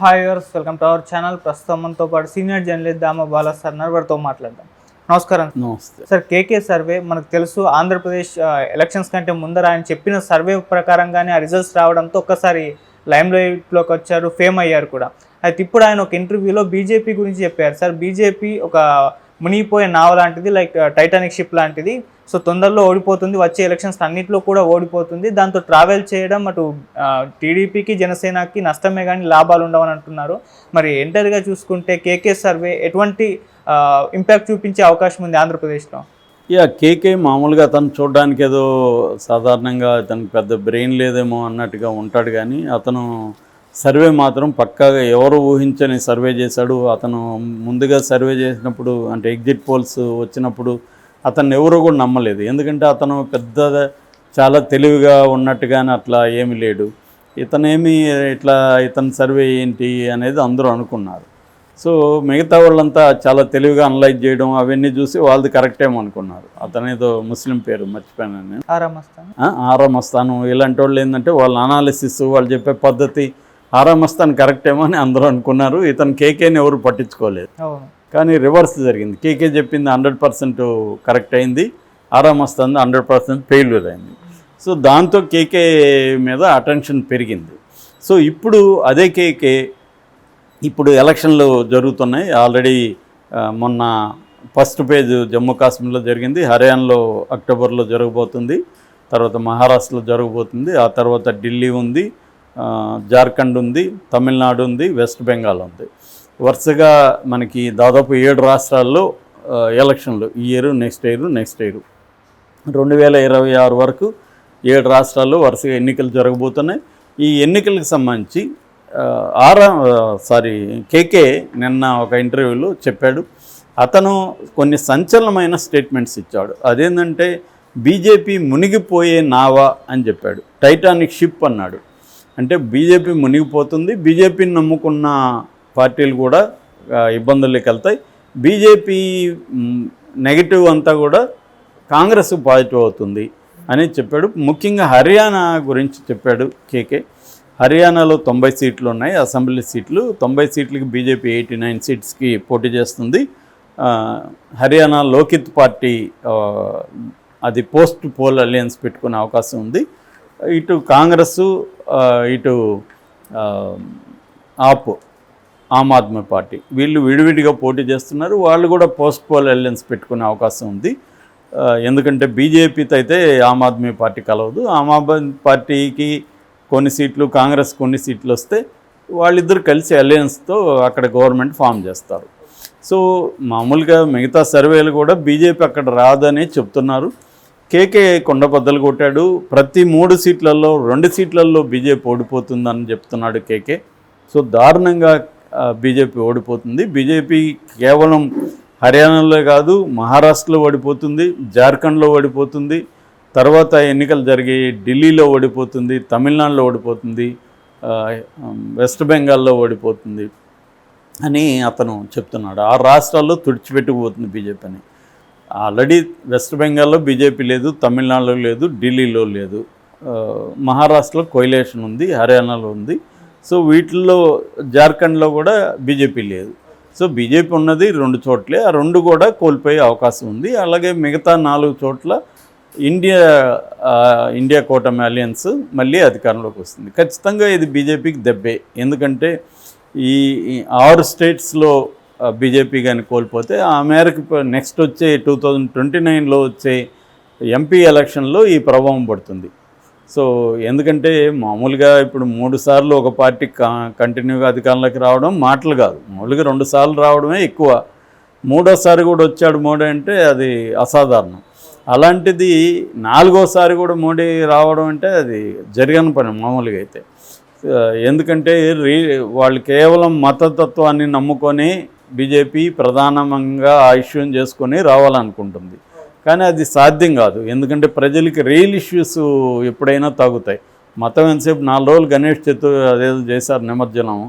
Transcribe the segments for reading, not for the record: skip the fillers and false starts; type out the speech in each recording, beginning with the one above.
Hi viewers, welcome to our channel. ప్రస్తుతం మనతో పాటు సీనియర్ జర్నలిస్ట్ దామ బాలా సార్ వారితో మాట్లాడదాం. నమస్కారం. నమస్తే సార్, కేకే సర్వే మనకు తెలుసు, ఆంధ్రప్రదేశ్ ఎలక్షన్స్ కంటే ముందర ఆయన చెప్పిన సర్వే ప్రకారంగానే ఆ రిజల్ట్స్ రావడంతో ఒక్కసారి లైమ్ లైట్లోకి వచ్చారు, ఫేమ్ అయ్యారు కూడా. అయితే ఇప్పుడు ఆయన ఒక ఇంటర్వ్యూలో బీజేపీ గురించి చెప్పారు. సార్, బీజేపీ ఒక మునిగిపోయే నావ లాంటిది, లైక్ టైటానిక్ షిప్ లాంటిది. సో తొందరలో ఓడిపోతుంది, వచ్చే ఎలక్షన్స్ అన్నింటిలో కూడా ఓడిపోతుంది. దాంతో ట్రావెల్ చేయడం అటు టీడీపీకి జనసేనకి నష్టమే కానీ లాభాలు ఉండవని అంటున్నారు. మరి ఎంటర్గా చూసుకుంటే కేకే సర్వే ఎటువంటి ఇంపాక్ట్ చూపించే అవకాశం ఉంది ఆంధ్రప్రదేశ్లో? కేకే మామూలుగా అతను చూడడానికి ఏదో సాధారణంగా అతనికి పెద్ద బ్రెయిన్ లేదేమో అన్నట్టుగా ఉంటాడు, కానీ అతను సర్వే మాత్రం పక్కాగా ఎవరు ఊహించని సర్వే చేశాడు. అతను ముందుగా సర్వే చేసినప్పుడు, అంటే ఎగ్జిట్ పోల్స్ వచ్చినప్పుడు అతన్ని ఎవరు కూడా నమ్మలేదు. ఎందుకంటే అతను పెద్ద చాలా తెలివిగా ఉన్నట్టుగానే అట్లా ఏమీ లేడు. ఇతనేమి ఇతని సర్వే ఏంటి అనేది అందరూ అనుకున్నారు. సో మిగతా వాళ్ళంతా చాలా తెలివిగా అనలైజ్ చేయడం అవన్నీ చూసి వాళ్ళది కరెక్టేమో అనుకున్నారు. అతనేదో ముస్లిం పేరు మర్చిపోయాను నేను, ఆరామస్తాను. ఇలాంటి వాళ్ళు ఏంటంటే వాళ్ళ అనాలిసిస్, వాళ్ళు చెప్పే పద్ధతి ఆరామస్తాను కరెక్టేమో అని అందరూ అనుకున్నారు. ఇతను కేకేని ఎవరు పట్టించుకోలేదు. కానీ రివర్స్ జరిగింది. కేకే చెప్పింది 100% కరెక్ట్ అయింది, ఆరామస్తాను 100% ఫెయిల్యూర్ అయింది. సో దాంతో కేకే మీద అటెన్షన్ పెరిగింది. సో ఇప్పుడు అదే కేకే ఇప్పుడు ఎలక్షన్లు జరుగుతున్నాయి. ఆల్రెడీ మొన్న ఫస్ట్ పేజ్ జమ్మూ కాశ్మీర్లో జరిగింది, హర్యానాలో అక్టోబర్లో జరగబోతుంది, తర్వాత మహారాష్ట్రలో జరగబోతుంది, ఆ తర్వాత ఢిల్లీ ఉంది, జార్ఖండ్ ఉంది, తమిళనాడు ఉంది, వెస్ట్ బెంగాల్ ఉంది. వరుసగా మనకి దాదాపు 7 రాష్ట్రాల్లో ఎలక్షన్లు ఈ ఇయర్, నెక్స్ట్ ఇయర్ 2026 వరకు 7 రాష్ట్రాల్లో వరుసగా ఎన్నికలు జరగబోతున్నాయి. ఈ ఎన్నికలకు సంబంధించి కేకే నిన్న ఒక ఇంటర్వ్యూలో చెప్పాడు. అతను కొన్ని సంచలనమైన స్టేట్మెంట్స్ ఇచ్చాడు. అదేంటంటే బీజేపీ మునిగిపోయే నావా అని చెప్పాడు, టైటానిక్ షిప్ అన్నాడు. అంటే బీజేపీ మునిగిపోతుంది, బీజేపీని నమ్ముకున్న పార్టీలు కూడా ఇబ్బందుల్లోకి వెళ్తాయి, బీజేపీ నెగిటివ్ అంతా కూడా కాంగ్రెస్ పాజిటివ్ అవుతుంది అని చెప్పాడు. ముఖ్యంగా హర్యానా గురించి చెప్పాడు కేకే. హర్యానాలో 90 సీట్లు ఉన్నాయి, అసెంబ్లీ సీట్లు. 90 సీట్లకి బీజేపీ 89 సీట్స్కి పోటీ చేస్తుంది. హర్యానా లోకిత్ పార్టీ అది పోస్ట్ పోల్ అలయన్స్ పెట్టుకునే అవకాశం ఉంది. ఇటు కాంగ్రెస్, ఇటు ఆమ్ ఆద్మీ పార్టీ, వీళ్ళు విడివిడిగా పోటీ చేస్తున్నారు. వాళ్ళు కూడా పోస్ట్ పోల్ అలయన్స్ పెట్టుకునే అవకాశం ఉంది. ఎందుకంటే బీజేపీతో అయితే ఆమ్ ఆద్మీ పార్టీ కలవదు. ఆమ్ ఆద్మీ పార్టీకి కొన్ని సీట్లు, కాంగ్రెస్ కొన్ని సీట్లు వస్తే వాళ్ళిద్దరు కలిసి అలయన్స్తో అక్కడ గవర్నమెంట్ ఫామ్ చేస్తారు. సో మామూలుగా మిగతా సర్వేలు కూడా బీజేపీ అక్కడ రాదనే చెప్తున్నారు. కేకే కొండబద్దలు కొట్టాడు. ప్రతి 3 సీట్లలో 2 సీట్లలో బీజేపీ ఓడిపోతుందని చెప్తున్నాడు కేకే. సో దారుణంగా బీజేపీ ఓడిపోతుంది. బీజేపీ కేవలం హర్యానాలో కాదు, మహారాష్ట్రలో ఓడిపోతుంది, జార్ఖండ్లో ఓడిపోతుంది, తర్వాత ఎన్నికలు జరిగి ఢిల్లీలో ఓడిపోతుంది, తమిళనాడులో ఓడిపోతుంది, వెస్ట్ బెంగాల్లో ఓడిపోతుంది అని అతను చెప్తున్నాడు. 6 రాష్ట్రాల్లో తుడిచిపెట్టుకుపోతుంది బీజేపీ అని. ఆల్రెడీ వెస్ట్ బెంగాల్లో బీజేపీ లేదు, తమిళనాడులో లేదు, ఢిల్లీలో లేదు, మహారాష్ట్రలో కోయిలేషన్ ఉంది, హర్యానాలో ఉంది. సో వీటిల్లో జార్ఖండ్లో కూడా బీజేపీ లేదు. సో బీజేపీ ఉన్నది 2 చోట్లే, ఆ 2 కూడా కోల్పోయే అవకాశం ఉంది. అలాగే మిగతా 4 చోట్ల ఇండియా కూటమి అలయన్స్ మళ్ళీ అధికారంలోకి వస్తుంది. ఖచ్చితంగా ఇది బీజేపీకి దెబ్బే. ఎందుకంటే ఈ 6 స్టేట్స్లో బీజేపీ కానీ కోల్పోతే ఆ మేరకు నెక్స్ట్ వచ్చే 2029లో వచ్చే ఎంపీ ఎలక్షన్లో ఈ ప్రభావం పడుతుంది. సో ఎందుకంటే మామూలుగా ఇప్పుడు 3 సార్లు ఒక పార్టీ కంటిన్యూగా అధికారంలోకి రావడం మాటలు కాదు. మామూలుగా 2 సార్లు రావడమే ఎక్కువ. 3వసారి కూడా వచ్చాడు మోడీ అంటే అది అసాధారణం. అలాంటిది 4వసారి కూడా మోడీ రావడం అంటే అది జరగని పని మామూలుగా అయితే. ఎందుకంటే వాళ్ళు కేవలం మతతత్వాన్ని నమ్ముకొని బీజేపీ ప్రధానంగా ఆ ఇష్యూని చేసుకొని రావాలనుకుంటుంది. కానీ అది సాధ్యం కాదు. ఎందుకంటే ప్రజలకి రియల్ ఇష్యూస్ ఎప్పుడైనా తాగుతాయి. మతం ఎంతసేపు 4 రోజులు గణేష్ చతుర్థి అదేదో చేశారు నిమజ్జనం,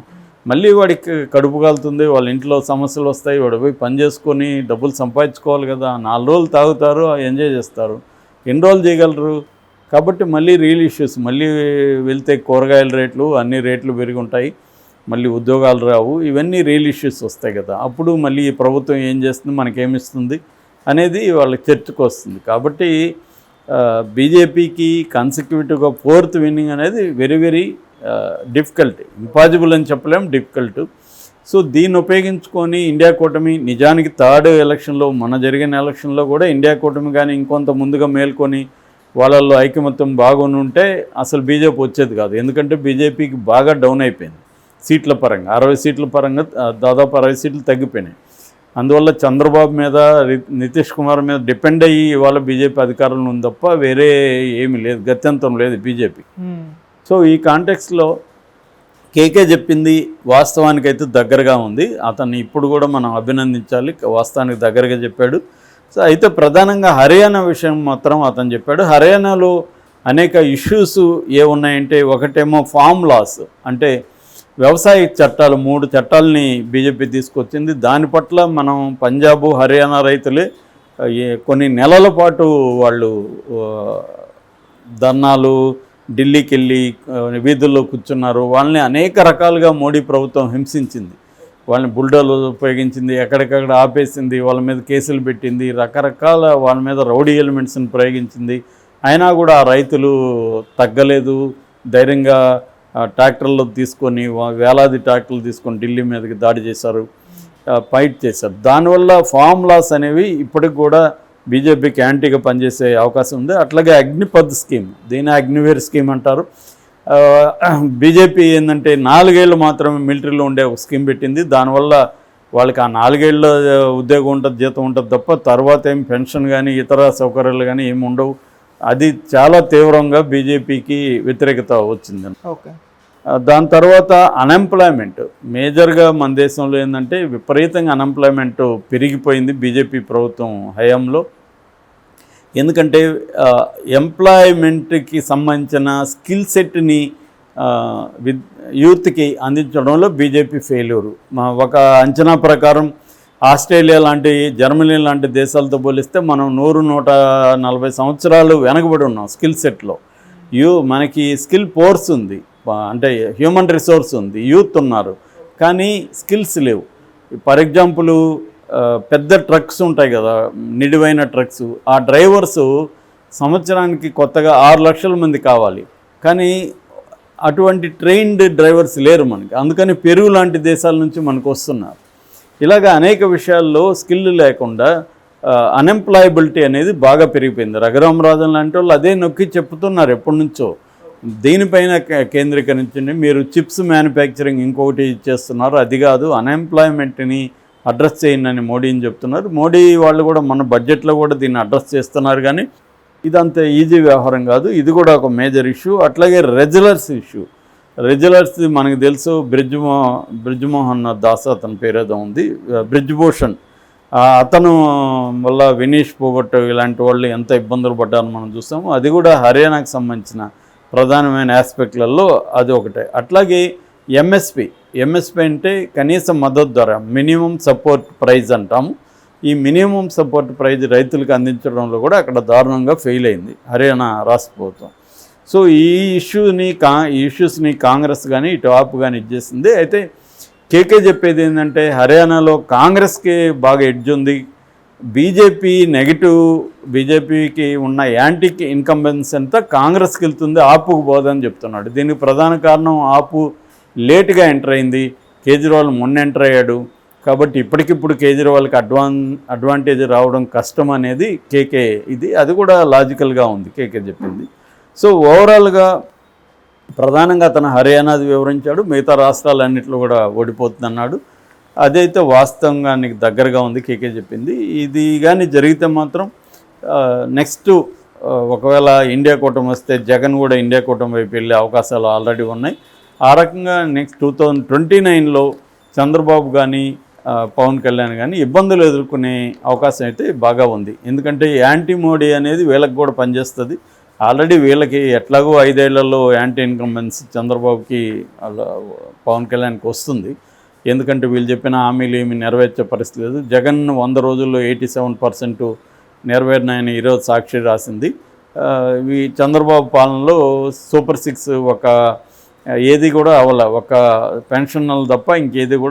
మళ్ళీ వాడికి కడుపు కాలుతుంది, వాళ్ళ ఇంట్లో సమస్యలు వస్తాయి, వాడు పోయి పని చేసుకొని డబ్బులు సంపాదించుకోవాలి కదా. 4 రోజులు తాగుతారు, ఎంజాయ్ చేస్తారు, ఎన్ని రోజులు చేయగలరు? కాబట్టి మళ్ళీ రియల్ ఇష్యూస్ మళ్ళీ వెళ్తే కూరగాయల రేట్లు అన్ని రేట్లు పెరిగి ఉంటాయి. మళ్ళీ ఉద్యోగాలు రావు, ఇవన్నీ రియల్ ఇష్యూస్ వస్తాయి కదా. అప్పుడు మళ్ళీ ఈ ప్రభుత్వం ఏం చేస్తుంది, మనకేమిస్తుంది అనేది వాళ్ళకి చర్చకు వస్తుంది. కాబట్టి బీజేపీకి కన్సిక్యూటివ్గా 4th విన్నింగ్ అనేది వెరీ వెరీ డిఫికల్ట్, ఇంపాసిబుల్ అని చెప్పలేం, డిఫికల్ట్. సో దీన్ని ఉపయోగించుకొని ఇండియా కూటమి నిజానికి 3rd ఎలక్షన్లో, మన జరిగిన ఎలక్షన్లో కూడా ఇండియా కూటమి కానీ ఇంకొంత ముందుగా మేల్కొని వాళ్ళల్లో ఐకమత్యం బాగుని ఉంటే అసలు బీజేపీ వచ్చేది కాదు. ఎందుకంటే బీజేపీకి బాగా డౌన్ అయిపోయింది సీట్ల పరంగా, 60 సీట్ల పరంగా దాదాపు 60 సీట్లు తగ్గిపోయినాయి. అందువల్ల చంద్రబాబు మీద, నితీష్ కుమార్ మీద డిపెండ్ అయ్యి ఇవాళ బీజేపీ అధికారంలో ఉంది తప్ప వేరే ఏమీ లేదు, గత్యంతరం లేదు బీజేపీ. సో ఈ కాంటెక్స్లో కేకే చెప్పింది వాస్తవానికైతే దగ్గరగా ఉంది. అతన్ని ఇప్పుడు కూడా మనం అభినందించాలి, వాస్తవానికి దగ్గరగా చెప్పాడు. సో అయితే ప్రధానంగా హర్యానా విషయం మాత్రం అతను చెప్పాడు. హర్యానాలో అనేక ఇష్యూస్ ఏమున్నాయంటే, ఒకటేమో ఫామ్ లాస్, అంటే వ్యవసాయ చట్టాలు, 3 చట్టాలని బీజేపీ తీసుకొచ్చింది. దాని పట్ల మనం పంజాబ్, హర్యానా రైతులే కొన్ని నెలల పాటు వాళ్ళు ధర్నాలు, ఢిల్లీకి వెళ్ళి వీధుల్లో కూర్చున్నారు. వాళ్ళని అనేక రకాలుగా మోడీ ప్రభుత్వం హింసించింది, వాళ్ళని బుల్డోజర్లు ఉపయోగించింది, ఎక్కడికక్కడ ఆపేసింది, వాళ్ళ మీద కేసులు పెట్టింది, రకరకాల వాళ్ళ మీద రౌడీ ఎలిమెంట్స్ని ప్రయోగించింది. అయినా కూడా ఆ రైతులు తగ్గలేదు, ధైర్యంగా ట్రాక్టర్లు తీసుకొని, వేలాది ట్రాక్టర్లు తీసుకొని ఢిల్లీ మీదకి దాడి చేశారు, ఫైట్ చేశారు. దానివల్ల ఫామ్ లాస్ అనేవి ఇప్పటికి కూడా బీజేపీకి యాంటీగా పనిచేసే అవకాశం ఉంది. అట్లాగే అగ్నిపథ్ స్కీమ్, దీని అగ్నివీర్ స్కీమ్ అంటారు. బీజేపీ ఏంటంటే 4 ఏళ్ళు మాత్రమే మిలిటరీలో ఉండే ఒక స్కీమ్ పెట్టింది. దానివల్ల వాళ్ళకి ఆ 4 ఏళ్ళ ఉద్యోగం ఉంటుంది, జీతం ఉంటుంది తప్ప తర్వాత ఏం పెన్షన్ కానీ ఇతర సౌకర్యాలు కానీ ఏమి ఉండవు. అది చాలా తీవ్రంగా బీజేపీకి వ్యతిరేకత వచ్చింది. ఓకే. దాని తర్వాత అన్ఎంప్లాయ్మెంట్, మేజర్గా మన దేశంలో ఏంటంటే విపరీతంగా అన్ఎంప్లాయ్మెంట్ పెరిగిపోయింది బీజేపీ ప్రభుత్వం హయాంలో. ఎందుకంటే ఎంప్లాయ్మెంట్కి సంబంధించిన స్కిల్ సెట్ని యూత్కి అందించడంలో బీజేపీ ఫెయిల్యూరు. ఒక అంచనా ప్రకారం ఆస్ట్రేలియా లాంటి, జర్మనీ లాంటి దేశాలతో పోలిస్తే మనం 100-140 సంవత్సరాలు వెనకబడి ఉన్నాం స్కిల్ సెట్లో. మనకి స్కిల్ ఫోర్స్ ఉంది, అంటే హ్యూమన్ రిసోర్స్ ఉంది, యూత్ ఉన్నారు, కానీ స్కిల్స్ లేవు. ఫర్ ఎగ్జాంపుల్ పెద్ద ట్రక్స్ ఉంటాయి కదా, నిడివైన ట్రక్స్, ఆ డ్రైవర్సు సంవత్సరానికి కొత్తగా 6 లక్షల మంది కావాలి, కానీ అటువంటి ట్రైన్డ్ డ్రైవర్స్ లేరు మనకి. అందుకని పెరుగు లాంటి దేశాల నుంచి మనకు వస్తున్నారు. ఇలాగ అనేక విషయాల్లో స్కిల్ లేకుండా అన్ఎంప్లాయబిలిటీ అనేది బాగా పెరిగిపోయింది. రఘురామరాజన్ లాంటి వాళ్ళు అదే నొక్కి చెప్తున్నారు ఎప్పటి నుంచో. దీనిపైన కేంద్రీకరించండి, మీరు చిప్స్ మ్యానుఫ్యాక్చరింగ్ ఇంకొకటి చేస్తున్నారు, అది కాదు, అన్ఎంప్లాయ్మెంట్ని అడ్రస్ చేయండి అని మోడీని చెప్తున్నారు. మోడీ వాళ్ళు కూడా మన బడ్జెట్లో కూడా దీన్ని అడ్రస్ చేస్తున్నారు, కానీ ఇదంత ఈజీ వ్యవహారం కాదు. ఇది కూడా ఒక మేజర్ ఇష్యూ. అట్లాగే రెగ్యులర్స్ ఇష్యూ, రెగ్యులర్స్ మనకు తెలుసు, బ్రిజ్మోహన్ దాస్ అతని పేరేదో ఉంది, బ్రిజ్భూషణ్, అతను వల్ల వినీష్ పోగొట్టు ఇలాంటి వాళ్ళు ఎంత ఇబ్బందులు పడ్డారని మనం చూస్తాము. అది కూడా హర్యానాకు సంబంధించిన ప్రధానమైన ఆస్పెక్ట్లలో అది ఒకటే. అట్లాగే ఎంఎస్పి అంటే కనీస మద్దతు ధర, మినిమం సపోర్ట్ ప్రైజ్ అంటాము. ఈ మినిమం సపోర్ట్ ప్రైజ్ రైతులకు అందించడంలో కూడా అక్కడ దారుణంగా ఫెయిల్ అయింది హర్యానా రాష్ట్ర ప్రభుత్వం. సో ఈ ఇష్యూస్ని కాంగ్రెస్ కానీ ఇటు ఆప్ కానీ ఇచ్చేసింది. అయితే కేకే చెప్పేది ఏంటంటే, హర్యానాలో కాంగ్రెస్కి బాగా ఎడ్జ్ ఉంది, బీజేపీ నెగిటివ్, బీజేపీకి ఉన్న యాంటీ ఇన్కంబెన్స్ అంతా కాంగ్రెస్కి వెళ్తుంది, ఆపుకు పోదని చెప్తున్నాడు. దీనికి ప్రధాన కారణం ఆపు లేటుగా ఎంటర్ అయింది, కేజ్రీవాల్ మొన్న ఎంటర్ అయ్యాడు, కాబట్టి ఇప్పటికిప్పుడు కేజ్రీవాల్కి అడ్వాంటేజ్ రావడం కష్టం అనేది కేకే ఇది. అది కూడా లాజికల్గా ఉంది కేకే చెప్పింది. సో ఓవరాల్గా ప్రధానంగా అతను హర్యానాది వివరించాడు, మిగతా రాష్ట్రాలన్నింటిలో కూడా ఓడిపోతుందన్నాడు. అదైతే వాస్తవంగానికి దగ్గరగా ఉంది కేకే చెప్పింది. ఇది కానీ జరిగితే మాత్రం నెక్స్ట్ ఒకవేళ ఇండియా కూటమి వస్తే జగన్ కూడా ఇండియా కూటమి వైపు వెళ్ళే అవకాశాలు ఆల్రెడీ ఉన్నాయి. ఆ రకంగా నెక్స్ట్ 2029లో చంద్రబాబు కానీ పవన్ కళ్యాణ్ కానీ ఇబ్బందులు ఎదుర్కొనే అవకాశం అయితే బాగా ఉంది. ఎందుకంటే యాంటీ మోడీ అనేది వీళ్ళకి కూడా పనిచేస్తుంది. ఆల్రెడీ వీళ్ళకి ఎట్లాగో 5 ఏళ్లలో యాంటీ ఇన్కంబెన్స్ చంద్రబాబుకి పవన్ కళ్యాణ్కి వస్తుంది. ఎందుకంటే వీళ్ళు చెప్పిన హామీలు ఏమి నెరవేర్చే పరిస్థితి లేదు. జగన్ 100 రోజుల్లో 87% నెరవేరినాయని ఈరోజు సాక్షి రాసింది. ఈ చంద్రబాబు పాలనలో సూపర్ 6 ఒక ఏది కూడా అవ్వలే, ఒక పెన్షన్ తప్ప ఇంకేది కూడా